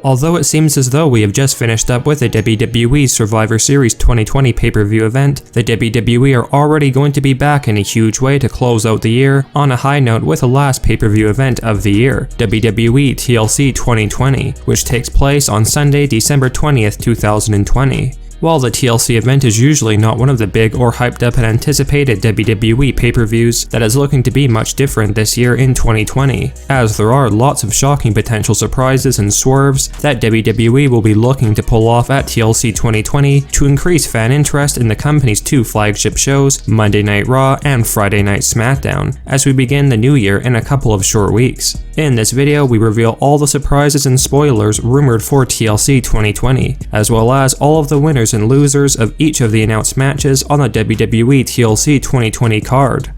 Although it seems as though we have just finished up with the WWE Survivor Series 2020 pay-per-view event, the WWE are already going to be back in a huge way to close out the year on a high note with the last pay-per-view event of the year, WWE TLC 2020, which takes place on Sunday, December 20th, 2020. While the TLC event is usually not one of the big or hyped up and anticipated WWE pay-per-views, that is looking to be much different this year in 2020, as there are lots of shocking potential surprises and swerves that WWE will be looking to pull off at TLC 2020 to increase fan interest in the company's two flagship shows, Monday Night Raw and Friday Night SmackDown, as we begin the new year in a couple of short weeks. In this video, we reveal all the surprises and spoilers rumored for TLC 2020, as well as all of the winners and losers of each of the announced matches on the WWE TLC 2020 card.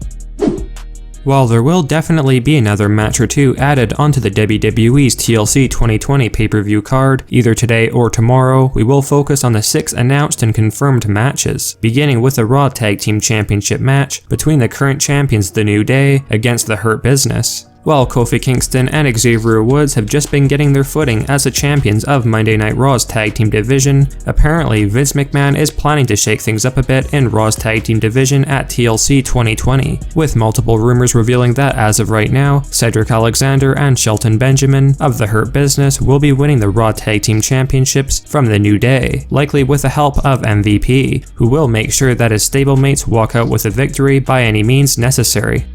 While there will definitely be another match or two added onto the WWE's TLC 2020 pay-per-view card, either today or tomorrow, we will focus on the 6 announced and confirmed matches, beginning with the Raw Tag Team Championship match between the current champions The New Day against the Hurt Business. While Kofi Kingston and Xavier Woods have just been getting their footing as the champions of Monday Night Raw's tag team division, apparently Vince McMahon is planning to shake things up a bit in Raw's tag team division at TLC 2020, with multiple rumors revealing that as of right now, Cedric Alexander and Shelton Benjamin of the Hurt Business will be winning the Raw Tag Team Championships from The New Day, likely with the help of MVP, who will make sure that his stablemates walk out with a victory by any means necessary.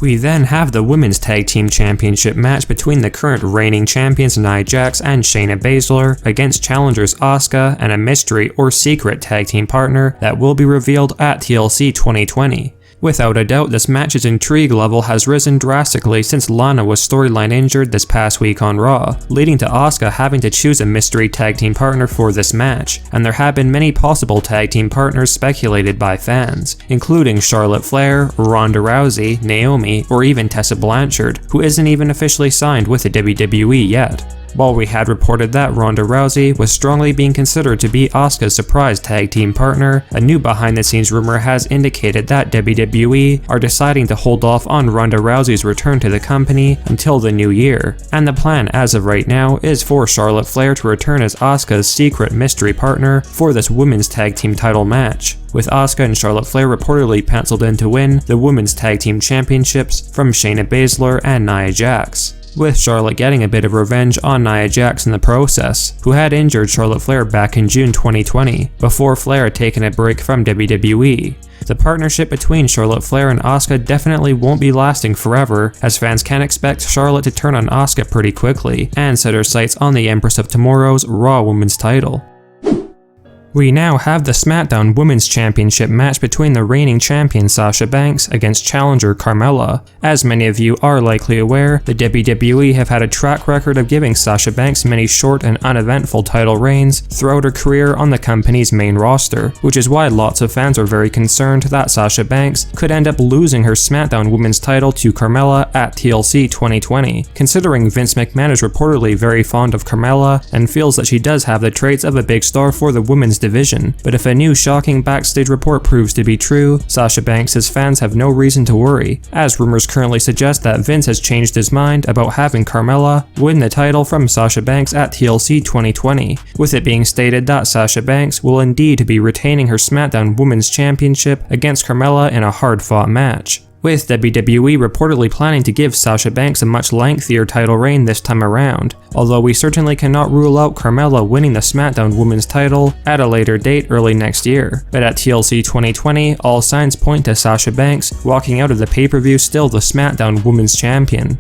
We then have the Women's Tag Team Championship match between the current reigning champions Nia Jax and Shayna Baszler against challengers Asuka and a mystery or secret tag team partner that will be revealed at TLC 2020. Without a doubt, this match's intrigue level has risen drastically since Lana was storyline injured this past week on Raw, leading to Asuka having to choose a mystery tag team partner for this match, and there have been many possible tag team partners speculated by fans, including Charlotte Flair, Ronda Rousey, Naomi, or even Tessa Blanchard, who isn't even officially signed with the WWE yet. While we had reported that Ronda Rousey was strongly being considered to be Asuka's surprise tag team partner, a new behind-the-scenes rumor has indicated that WWE are deciding to hold off on Ronda Rousey's return to the company until the new year, and the plan as of right now is for Charlotte Flair to return as Asuka's secret mystery partner for this women's tag team title match, with Asuka and Charlotte Flair reportedly penciled in to win the women's tag team championships from Shayna Baszler and Nia Jax, with Charlotte getting a bit of revenge on Nia Jax in the process, who had injured Charlotte Flair back in June 2020, before Flair had taken a break from WWE. The partnership between Charlotte Flair and Asuka definitely won't be lasting forever, as fans can expect Charlotte to turn on Asuka pretty quickly, and set her sights on the Empress of Tomorrow's Raw Women's title. We now have the SmackDown Women's Championship match between the reigning champion Sasha Banks against challenger Carmella. As many of you are likely aware, the WWE have had a track record of giving Sasha Banks many short and uneventful title reigns throughout her career on the company's main roster, which is why lots of fans are very concerned that Sasha Banks could end up losing her SmackDown Women's title to Carmella at TLC 2020, considering Vince McMahon is reportedly very fond of Carmella and feels that she does have the traits of a big star for the women's division. But if a new shocking backstage report proves to be true, Sasha Banks' fans have no reason to worry, as rumors currently suggest that Vince has changed his mind about having Carmella win the title from Sasha Banks at TLC 2020, with it being stated that Sasha Banks will indeed be retaining her SmackDown Women's Championship against Carmella in a hard-fought match, with WWE reportedly planning to give Sasha Banks a much lengthier title reign this time around, although we certainly cannot rule out Carmella winning the SmackDown Women's title at a later date early next year. But at TLC 2020, all signs point to Sasha Banks walking out of the pay-per-view still the SmackDown Women's Champion.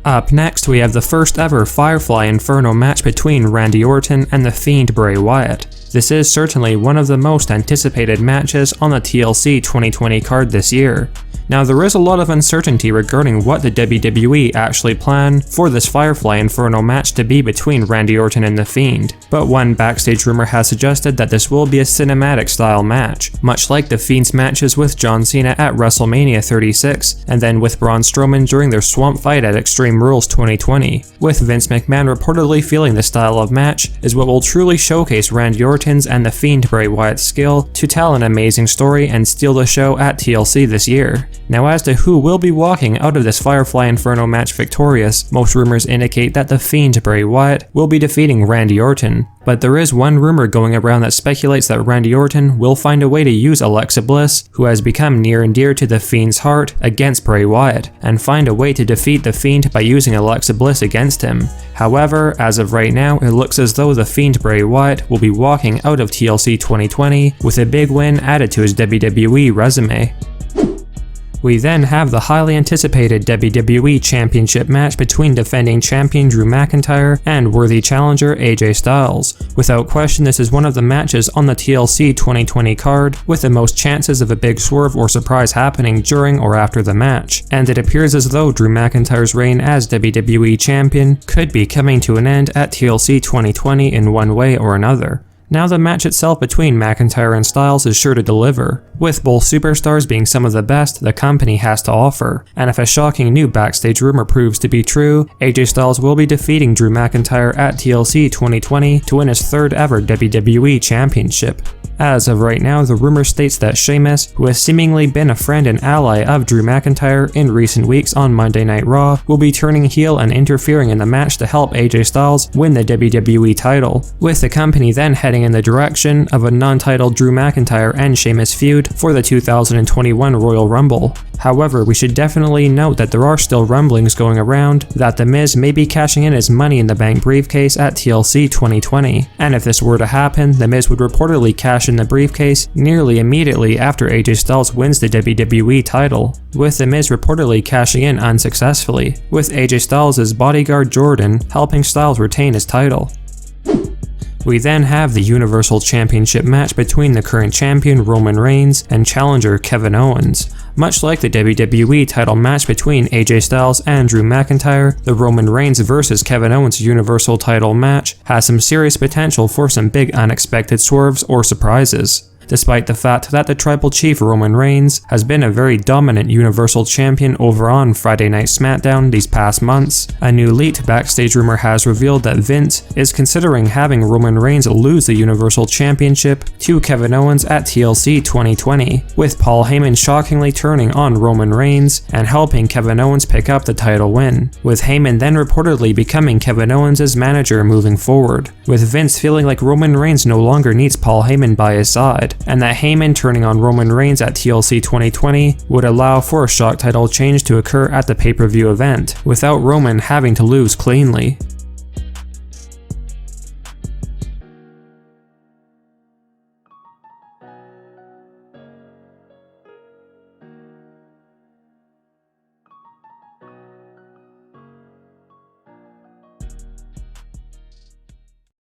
Up next, we have the first ever Firefly Inferno match between Randy Orton and the Fiend Bray Wyatt. This is certainly one of the most anticipated matches on the TLC 2020 card this year. Now, there is a lot of uncertainty regarding what the WWE actually plan for this Firefly Inferno match to be between Randy Orton and The Fiend, but one backstage rumor has suggested that this will be a cinematic style match, much like The Fiend's matches with John Cena at WrestleMania 36, and then with Braun Strowman during their swamp fight at Extreme Rules 2020, with Vince McMahon reportedly feeling the style of match is what will truly showcase Randy Orton's and The Fiend Bray Wyatt's skill to tell an amazing story and steal the show at TLC this year. Now, as to who will be walking out of this Firefly Inferno match victorious, most rumors indicate that the Fiend Bray Wyatt will be defeating Randy Orton. But there is one rumor going around that speculates that Randy Orton will find a way to use Alexa Bliss, who has become near and dear to the Fiend's heart, against Bray Wyatt, and find a way to defeat the Fiend by using Alexa Bliss against him. However, as of right now, it looks as though the Fiend Bray Wyatt will be walking out of TLC 2020 with a big win added to his WWE resume. We then have the highly anticipated WWE Championship match between defending champion Drew McIntyre and worthy challenger AJ Styles. Without question, this is one of the matches on the TLC 2020 card with the most chances of a big swerve or surprise happening during or after the match, and it appears as though Drew McIntyre's reign as WWE Champion could be coming to an end at TLC 2020 in one way or another. Now the match itself between McIntyre and Styles is sure to deliver, with both superstars being some of the best the company has to offer, and if a shocking new backstage rumor proves to be true, AJ Styles will be defeating Drew McIntyre at TLC 2020 to win his third ever WWE Championship. As of right now, the rumor states that Sheamus, who has seemingly been a friend and ally of Drew McIntyre in recent weeks on Monday Night Raw, will be turning heel and interfering in the match to help AJ Styles win the WWE title, with the company then heading in the direction of a non-titled Drew McIntyre and Sheamus feud for the 2021 Royal Rumble. However, we should definitely note that there are still rumblings going around that The Miz may be cashing in his Money in the Bank briefcase at TLC 2020, and if this were to happen, The Miz would reportedly cash in the briefcase nearly immediately after AJ Styles wins the WWE title, with The Miz reportedly cashing in unsuccessfully, with AJ Styles' bodyguard Jordan helping Styles retain his title. We then have the Universal Championship match between the current champion Roman Reigns and challenger Kevin Owens. Much like the WWE title match between AJ Styles and Drew McIntyre, the Roman Reigns vs Kevin Owens Universal title match has some serious potential for some big unexpected swerves or surprises. Despite the fact that the Tribal Chief Roman Reigns has been a very dominant Universal Champion over on Friday Night SmackDown these past months, a new leaked backstage rumor has revealed that Vince is considering having Roman Reigns lose the Universal Championship to Kevin Owens at TLC 2020, with Paul Heyman shockingly turning on Roman Reigns and helping Kevin Owens pick up the title win, with Heyman then reportedly becoming Kevin Owens' manager moving forward, with Vince feeling like Roman Reigns no longer needs Paul Heyman by his side, and that Heyman turning on Roman Reigns at TLC 2020 would allow for a shock title change to occur at the pay-per-view event, without Roman having to lose cleanly.